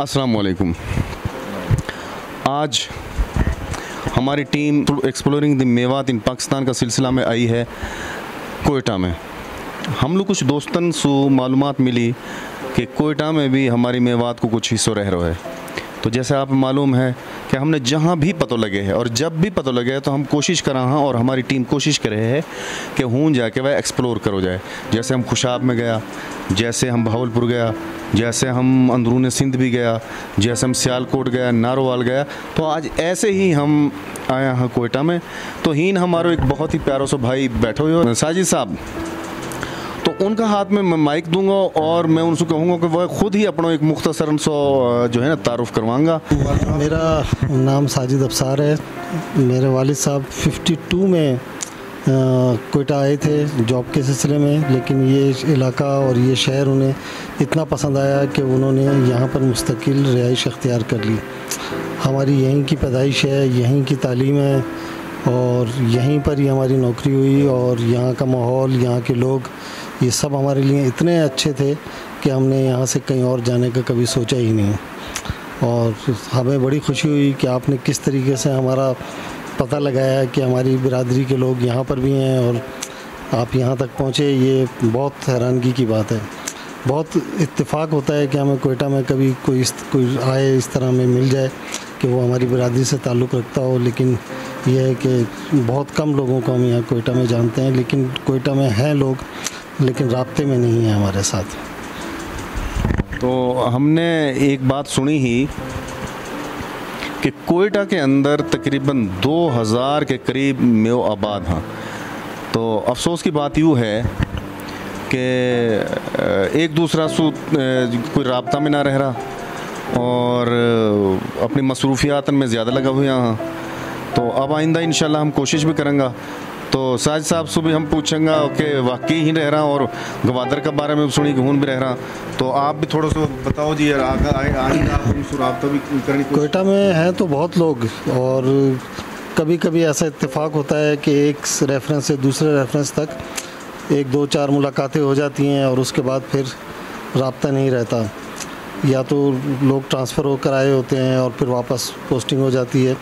अस्सलाम वालेकुम। आज हमारी टीम एक्सप्लोरिंग द मेवात इन पाकिस्तान का सिलसिला में आई है कोयटा में। हम लोग कुछ दोस्तन से मालूमात मिली कि कोयटा में भी हमारी मेवात को कुछ हिस्सों रह रहा है। तो जैसे आप मालूम है कि हमने जहाँ भी पता लगे है और जब भी पता लगे है तो हम कोशिश कर रहे हैं और हमारी टीम कोशिश कर रहे हैं कि हूँ जाके वह एक्सप्लोर करो जाए। जैसे हम खुशाब में गया, जैसे हम भावलपुर गया, जैसे हम अंदरून सिंध भी गया, जैसे हम सियालकोट गया, नारोवाल गया। तो आज ऐसे ही हम आए हैं कोयटा में। तो हीन हमारो एक बहुत ही प्यारो सो भाई बैठे हुए हो साजिद साहब, तो उनका हाथ में मैं माइक दूंगा और मैं उनसे कहूँगा कि वह खुद ही अपना एक मुख्तसरन सो जो है ना तारुफ करवाऊँगा। मेरा नाम साजिद अफसार है। मेरे वालिद साहब 52 में कोयटा आए थे जॉब के सिलसिले में, लेकिन ये इलाका और ये शहर उन्हें इतना पसंद आया कि उन्होंने यहाँ पर मुस्तकिल रिहाइश अख्तियार कर ली। हमारी यहीं की पैदाइश है, यहीं की तालीम है और यहीं पर ही हमारी नौकरी हुई और यहाँ का माहौल, यहाँ के लोग, ये सब हमारे लिए इतने अच्छे थे कि हमने यहाँ से कहीं और जाने का कभी सोचा ही नहीं। और हमें बड़ी खुशी हुई कि आपने किस तरीके से हमारा पता लगाया कि हमारी बिरादरी के लोग यहाँ पर भी हैं और आप यहाँ तक पहुँचे। ये बहुत हैरानगी की बात है। बहुत इत्तेफाक होता है कि हमें कोयटा में कभी कोई आए इस तरह में मिल जाए कि वो हमारी बिरादरी से ताल्लुक़ रखता हो, लेकिन यह है कि बहुत कम लोगों को हम यहाँ कोयटा में जानते हैं। लेकिन कोयटा में हैं लोग, लेकिन राब्ते में नहीं है हमारे साथ। तो हमने एक बात सुनी ही कि कोयटा के अंदर तकरीबन 2000 के करीब मेव आबाद हैं। तो अफसोस की बात यूँ है कि एक दूसरा से कोई राब्ता में ना रह रहा और अपनी मसरूफियात में ज़्यादा लगा हुए हैं। तो अब आइंदा इंशाल्लाह हम कोशिश भी करेंगे। तो साजिद साहब से भी हम पूछेंगे कि वाकई ही रह रहा और गवादर के बारे में सुनी कि हूँ भी रह रहा। तो आप भी थोड़ा सा बताओ जी यार, आइंदा आप राब्ता भी करनी। कोयटा में हैं तो बहुत लोग और कभी कभी ऐसा इत्तेफाक होता है कि एक रेफरेंस से दूसरे रेफरेंस तक 1-2-4 मुलाकातें हो जाती हैं और उसके बाद फिर राब्ता नहीं रहता। या तो लोग ट्रांसफ़र होकर आए होते हैं और फिर वापस पोस्टिंग हो जाती है।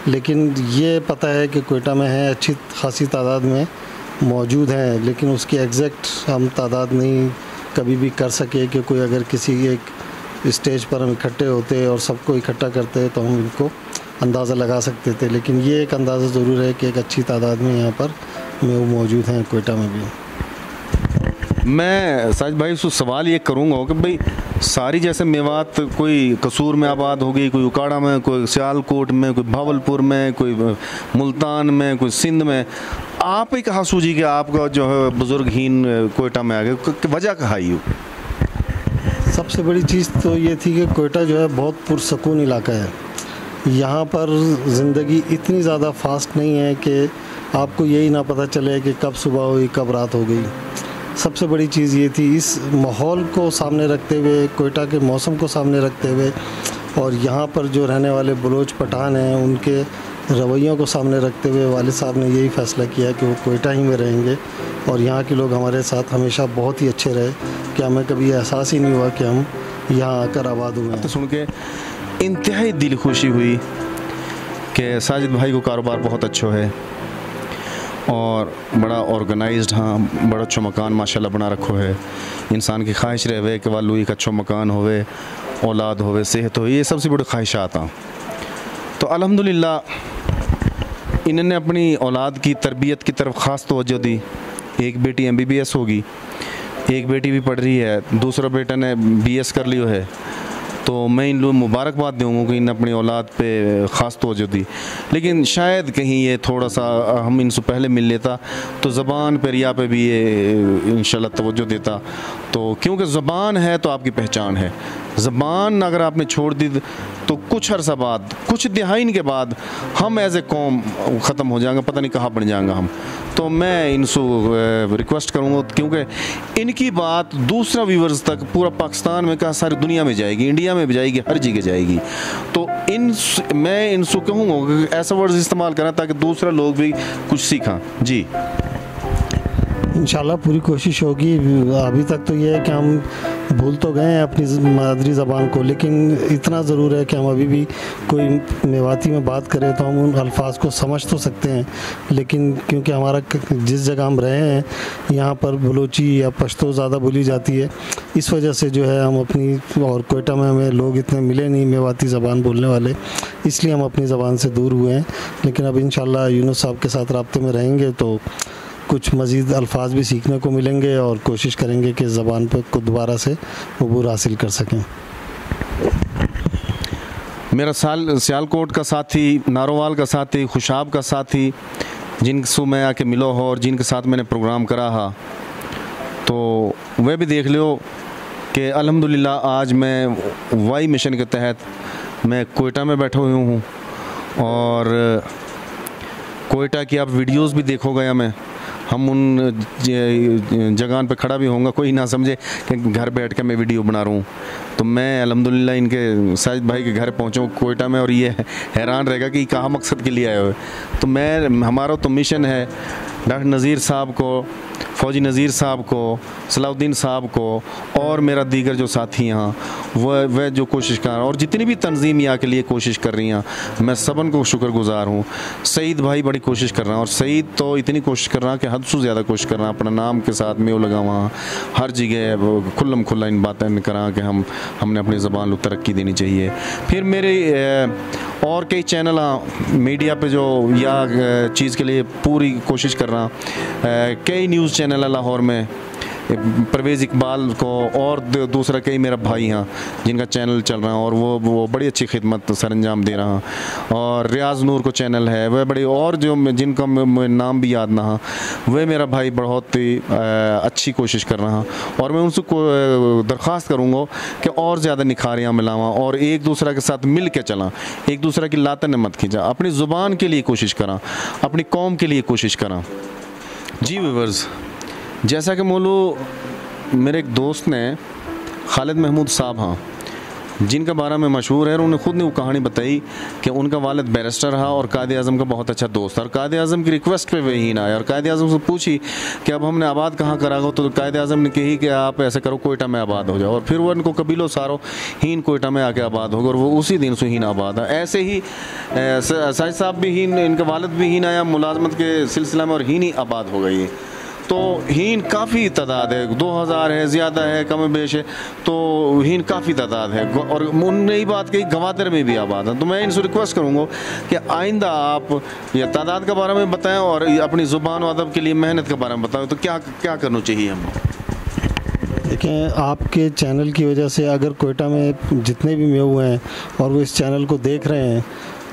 लेकिन ये पता है कि कोयटा में हैं, अच्छी खासी तादाद में मौजूद हैं, लेकिन उसकी एग्जैक्ट हम तादाद नहीं कभी भी कर सके कि कोई अगर किसी एक स्टेज पर हम इकट्ठे होते और सबको इकट्ठा करते तो हम इनको अंदाज़ा लगा सकते थे। लेकिन ये एक अंदाज़ा ज़रूर है कि एक अच्छी तादाद में यहाँ पर वो मौजूद हैं कोयटा में भी। मैं साजिद भाई से सवाल ये करूँगा कि भाई सारी जैसे मेवात कोई कसूर में आबाद होगी, कोई उकाड़ा में, कोई सियालकोट में, कोई भावलपुर में, कोई मुल्तान में, कोई सिंध में, आप ही कहा सूझी कि आपका जो है बुजुर्गहीन कोयटा में आ गए, वजह कहा ही? सबसे बड़ी चीज़ तो ये थी कि कोयटा जो है बहुत पुरसकून इलाका है। यहाँ पर ज़िंदगी इतनी ज़्यादा फास्ट नहीं है कि आपको यही ना पता चले कि कब सुबह हुई कब रात हो गई। सबसे बड़ी चीज़ ये थी, इस माहौल को सामने रखते हुए, कोयटा के मौसम को सामने रखते हुए और यहाँ पर जो रहने वाले बलोच पठान हैं उनके रवैयों को सामने रखते हुए वालिद साहब ने यही फ़ैसला किया कि वो कोयटा ही में रहेंगे और यहाँ के लोग हमारे साथ हमेशा बहुत ही अच्छे रहे कि हमें कभी एहसास ही नहीं हुआ कि हम यहाँ आकर आबाद हुए हैं। तो सुन के इंतहाई दिल खुशी हुई कि साजिद भाई को कारोबार बहुत अच्छा है और बड़ा ऑर्गेनाइज्ड, हाँ बड़ा अच्छा मकान माशाल्लाह बना रखो है। इंसान की ख्वाहिश रहे कि वालू एक अच्छा मकान होवे, औलाद होवे, सेहत हो, ये सबसे बड़ी ख्वाहिशात हैं। तो अल्हम्दुलिल्लाह इन्होंने अपनी औलाद की तरबियत की तरफ ख़ास तवज्जो दी। एक बेटी MBBS होगी, एक बेटी भी पढ़ रही है, दूसरा बेटा ने BS कर लियो है। तो मैं इन लोग मुबारकबाद दूँगा कि इन अपनी औलाद पे ख़ास तवज्जो दी। लेकिन शायद कहीं ये थोड़ा सा हम इनसे पहले मिल लेता तो ज़बान पर रिया पे भी ये इंशाल्लाह तवज्जो देता। तो क्योंकि ज़बान है तो आपकी पहचान है। ज़बान अगर आपने छोड़ दी तो कुछ अरसा बाद, कुछ दिहाइन के बाद हम एज ए कौम ख़त्म हो जाएंगे, पता नहीं कहाँ बन जाएंगे हम। तो मैं इनसे रिक्वेस्ट करूँगा क्योंकि इनकी बात दूसरा व्यूवर्स तक पूरा पाकिस्तान में कहा सारी दुनिया में जाएगी, इंडिया में भी जाएगी, हर जगह जाएगी। तो मैं इनसे कहूँगा कि ऐसा वर्ड्स इस्तेमाल करें ताकि दूसरा लोग भी कुछ सीखें। जी इंशाल्लाह पूरी कोशिश होगी। अभी तक तो ये है कि हम भूल तो गए हैं अपनी मादरी ज़बान को, लेकिन इतना ज़रूर है कि हम अभी भी कोई मेवाती में बात करें तो हम उन अल्फाज को समझ तो सकते हैं, लेकिन क्योंकि हमारा जिस जगह हम रहे हैं यहाँ पर बलोची या पश्तो ज़्यादा बोली जाती है, इस वजह से जो है हम अपनी, और कोयटा में हमें लोग इतने मिले नहीं मेवाती ज़बान बोलने वाले, इसलिए हम अपनी ज़बान से दूर हुए हैं। लेकिन अब इंशाल्लाह यूनुस साहब के साथ राब्ते में रहेंगे तो कुछ मज़ीद अल्फाज भी सीखने को मिलेंगे और कोशिश करेंगे कि ज़बान पर को दोबारा से अबूर हासिल कर सकें। मेरा सियालकोट का साथी, नारोवाल का साथी, खुशाब का साथी, जिनसे मैं आके मिलो हो और जिनके साथ मैंने प्रोग्राम करा हा, तो वह भी देख लो कि अल्हम्दुलिल्लाह आज मैं वाई मिशन के तहत मैं कोयटा में बैठा हुआ हूँ और कोयटा की आप वीडियोस भी देखोगे हमें, हम उन जगह पे खड़ा भी होऊंगा, कोई ना समझे कि घर बैठ के मैं वीडियो बना रहा हूँ। तो मैं अल्हम्दुलिल्लाह इनके साजिद भाई के घर पहुँचा कोयटा में और ये हैरान रहेगा कि कहाँ मकसद के लिए आए हुए। तो हमारा तो मिशन है डॉक्टर नज़ीर साहब को, फ़ौजी नज़ीर साहब को, सलाउद्दीन साहब को और मेरा दीगर जो साथी यहाँ वह जो कोशिश कर रहा और जितनी भी तंजीम यहाँ के लिए कोशिश कर रही हैं, मैं सबन को शुक्रगुजार हूँ। सईद भाई बड़ी कोशिश कर रहा है और सईद तो इतनी कोशिश कर रहा है कि हद से ज़्यादा कोशिश कर रहा है, अपना नाम के साथ में वो लगा वहाँ हर जगह खुल्लम खुल्ला इन बातें करा कि हमने अपनी ज़बान को तरक्की देनी चाहिए। फिर मेरे और कई चैनल मीडिया पे जो या चीज़ के लिए पूरी कोशिश कर रहा, कई न्यूज़ चैनल है लाहौर में, परवेज़ इकबाल को और दूसरा कई मेरा भाई हैं जिनका चैनल चल रहा है और वो बड़ी अच्छी खिदमत सर अंजाम दे रहा, और रियाज नूर को चैनल है वह बड़ी, और जो जिनका नाम भी याद ना हा वह मेरा भाई बहुत ही अच्छी कोशिश कर रहा और मैं उनसे दरख्वास्त करूँगा कि और ज़्यादा निखारियाँ मिलावा और एक दूसरे के साथ मिल के चला, एक दूसरे की लातन मत खींचा, अपनी ज़ुबान के लिए कोशिश करा, अपनी कौम के लिए कोशिश करा। जी व्यूअर्स, जैसा कि मोलू मेरे एक दोस्त ने खालिद महमूद साहब हाँ जिनका बारे में मशहूर है, उन्होंने ख़ुद ने वो कहानी बताई कि उनका वालिद बैरिस्टर रहा और कायद आज़म का बहुत अच्छा दोस्त, और कायद आज़म की रिक्वेस्ट पे वही ना आया और कायद आज़म से पूछी कि अब हमने आबाद कहाँ करागा, तो कायद आज़म ने कही कि आप ऐसे करो कोयटा में आबाद हो जाओ, और फिर वो इनको कबीलो सारो हीन कोयटा में आके आबाद हो गए और वो उसी दिन से हीन आबाद है। ऐसे ही साजिद साहब भी हीन, इनका वालिद भी हीन आया मुलाजमत के सिलसिला में और हीन ही आबाद हो गई। तो हीन काफ़ी तादाद है, 2000 है, ज़्यादा है, कम बेश है, तो हीन काफ़ी तादाद है और उनने ही बात कही गवादर में भी आबाद है। तो मैं इनसे रिक्वेस्ट करूँगा कि आइंदा आप ये तादाद के बारे में बताएं और अपनी ज़ुबान और अदब के लिए मेहनत के बारे में बताएं, तो क्या क्या करना चाहिए हमें। देखें, आपके चैनल की वजह से अगर कोयटा में जितने भी मेऊ हैं और वो इस चैनल को देख रहे हैं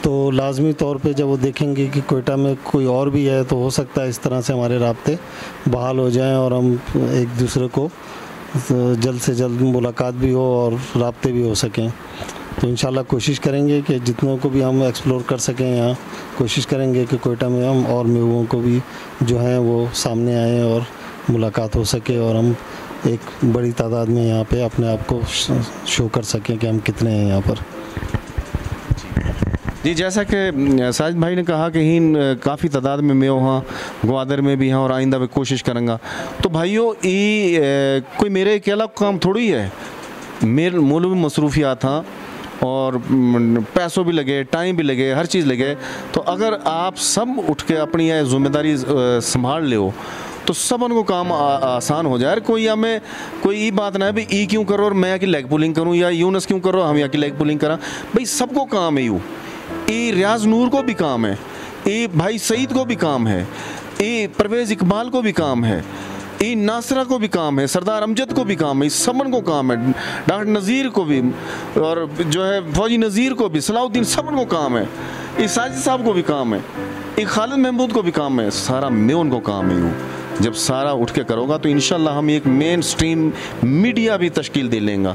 तो लाजमी तौर पे जब वो देखेंगे कि कोयटा में कोई और भी है तो हो सकता है इस तरह से हमारे राब्ते बहाल हो जाएं और हम एक दूसरे को जल्द से जल्द मुलाकात भी हो और राब्ते भी हो सकें। तो इंशाल्लाह कोशिश करेंगे कि जितनों को भी हम एक्सप्लोर कर सकें यहाँ, कोशिश करेंगे कि कोयटा में हम और मेवों को भी जो हैं वो सामने आएँ और मुलाकात हो सके और हम एक बड़ी तादाद में यहाँ पे अपने आप को शो कर सकें कि हम कितने हैं यहाँ पर। जी, जैसा कि साजिद भाई ने कहा कि हीन काफ़ी तादाद में मैं वहाँ ग्वादर में भी हैं और आइंदा भी कोशिश करूँगा। तो भाइयों ये कोई मेरे अकेला काम थोड़ी है, मेरे मोलू भी मसरूफियात हाँ और पैसों भी लगे, टाइम भी लगे, हर चीज़ लगे। तो अगर आप सब उठ के अपनी यह ज़िम्मेदारी संभाल ले तो सब उनको काम आसान हो जाए। कोई हमें कोई ये बात ना है भाई ई क्यों करो और मैं की लेग पुलिंग करूँ या यूनस क्यों करो हम यहाँ की लेग पुलिंग करा, भाई सबको काम है। यूँ ये रियाज नूर को भी काम है, ये भाई सईद को भी काम है, ये परवेज़ इकबाल को भी काम है, ये नासरा को भी काम है, सरदार अमजद को भी काम है, समन को काम है, डॉक्टर नज़ीर को भी और जो है फौजी नज़ीर को भी, सलाउद्दीन समन को काम है, ये साजिद साहब को भी काम है, ये खालिद महमूद को भी काम है, सारा में उनको काम है। यूँ जब सारा उठ के करोगा तो इंशाल्लाह हम एक मेन स्ट्रीम मीडिया भी तश्कील दे लेंगे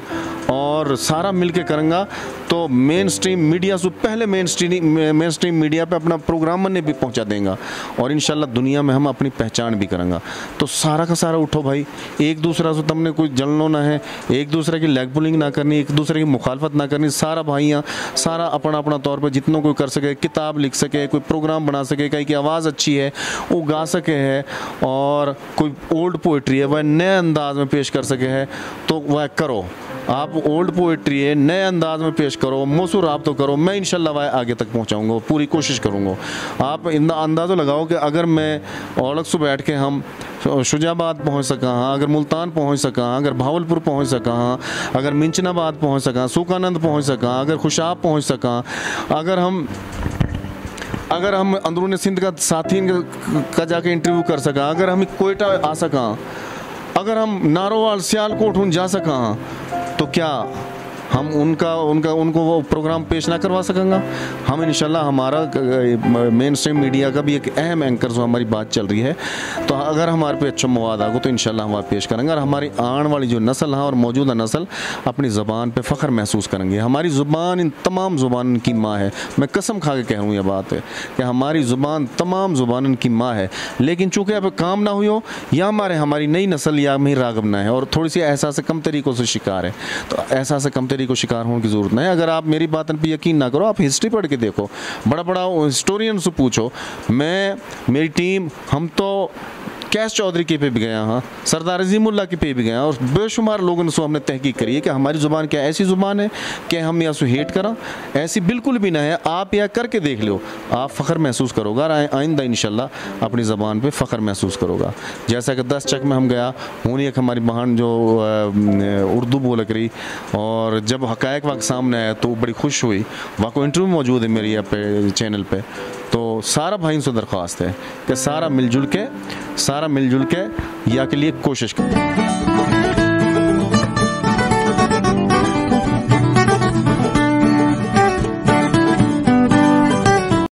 और सारा मिल के करूँगा तो मेन स्ट्रीम मीडिया से पहले मेन स्ट्रीम मीडिया पे अपना प्रोग्राम ने भी पहुंचा देंगे और इंशाल्लाह दुनिया में हम अपनी पहचान भी करेंगे। तो सारा का सारा उठो भाई, एक दूसरा से तुमने कोई जलनो ना है, एक दूसरे की लेग पुलिंग ना करनी, एक दूसरे की मुखालफत ना करनी। सारा भाइयाँ सारा अपना अपना तौर पर जितना कोई कर सके, किताब लिख सके, कोई प्रोग्राम बना सके, कहीं की आवाज़ अच्छी है वो गा सके है, और कोई ओल्ड पोइट्री है वह नए अंदाज में पेश कर सके है तो वह करो। आप ओल्ड पोइट्री है नए अंदाज में पेश करो, मौसूर आप तो करो, मैं इंशाल्लाह वह आगे तक पहुंचाऊंगा, पूरी कोशिश करूंगा। आप अंदाज़ा लगाओ कि अगर मैं औलख से बैठ के हम शुजाबाद पहुंच सका हाँ, अगर मुल्तान पहुंच सका हाँ, अगर भावलपुर पहुंच सका हाँ, अगर मिंचनाबाद पहुंच सका, सुकानंद पहुंच सका, अगर खुशाब पहुंच सका, अगर हम अंदरून सिंध का साथी का जाके इंटरव्यू कर सका, अगर हम कोयटा आ सका, अगर हम नारोवाल सियालकोट जा सका, तो क्या हम उनको वो प्रोग्राम पेश ना करवा सकेंगे? हम इंशाल्लाह हमारा मेन स्ट्रीम मीडिया का भी एक अहम एंकर जो हमारी बात चल रही है, तो अगर हमारे पे अच्छा मवाद आगो तो इंशाल्लाह हम पेश करेंगे और हमारी आने वाली जो नस्ल है और मौजूदा नस्ल अपनी ज़बान पे फ़ख्र महसूस करेंगे। हमारी ज़ुबान इन तमाम ज़ुबान की माँ है, मैं कसम खा के कह रहा हूँ ये बात है कि हमारी ज़ुबान तमाम ज़ुबान की माँ है, लेकिन चूँकि अब काम ना हुई हो या हमारी नई नस्ल या हमें राग़िब ना है और थोड़ी सी एहसास कम तरीक़ों से शिकार है, तो एहसास कम को शिकार होने की ज़रूरत नहीं है। अगर आप मेरी बात पे यकीन ना करो, आप हिस्ट्री पढ़ के देखो, बड़ा बड़ा हिस्टोरियन से पूछो, मैं मेरी टीम हम तो कैश चौधरी के पे भी गया हाँ, सरदार अजीमुल्लाह के पे भी गया और बेशुमार लोगों ने हमने तहकीक करी है कि हमारी ज़ुबान क्या ऐसी ज़ुबान है कि हम या सो हेट करा, ऐसी बिल्कुल भी ना है। आप यह करके देख लो, आप फ़ख्र महसूस करोगा और आइंदा इंशाल्लाह अपनी ज़बान पे फ़ख्र महसूस करोगा। जैसा कि 10 चक में हम गया हूँ, एक हमारी बहन जो उर्दू बोल करी और जब हक़ाइक़ वक्त सामने आया तो बड़ी खुश हुई। वहाँ को इंटरव्यू मौजूद है मेरी यहाँ पे चैनल पे। तो सारा भाई से दरख्वास्त है कि सारा मिलजुल के या के लिए कोशिश करें।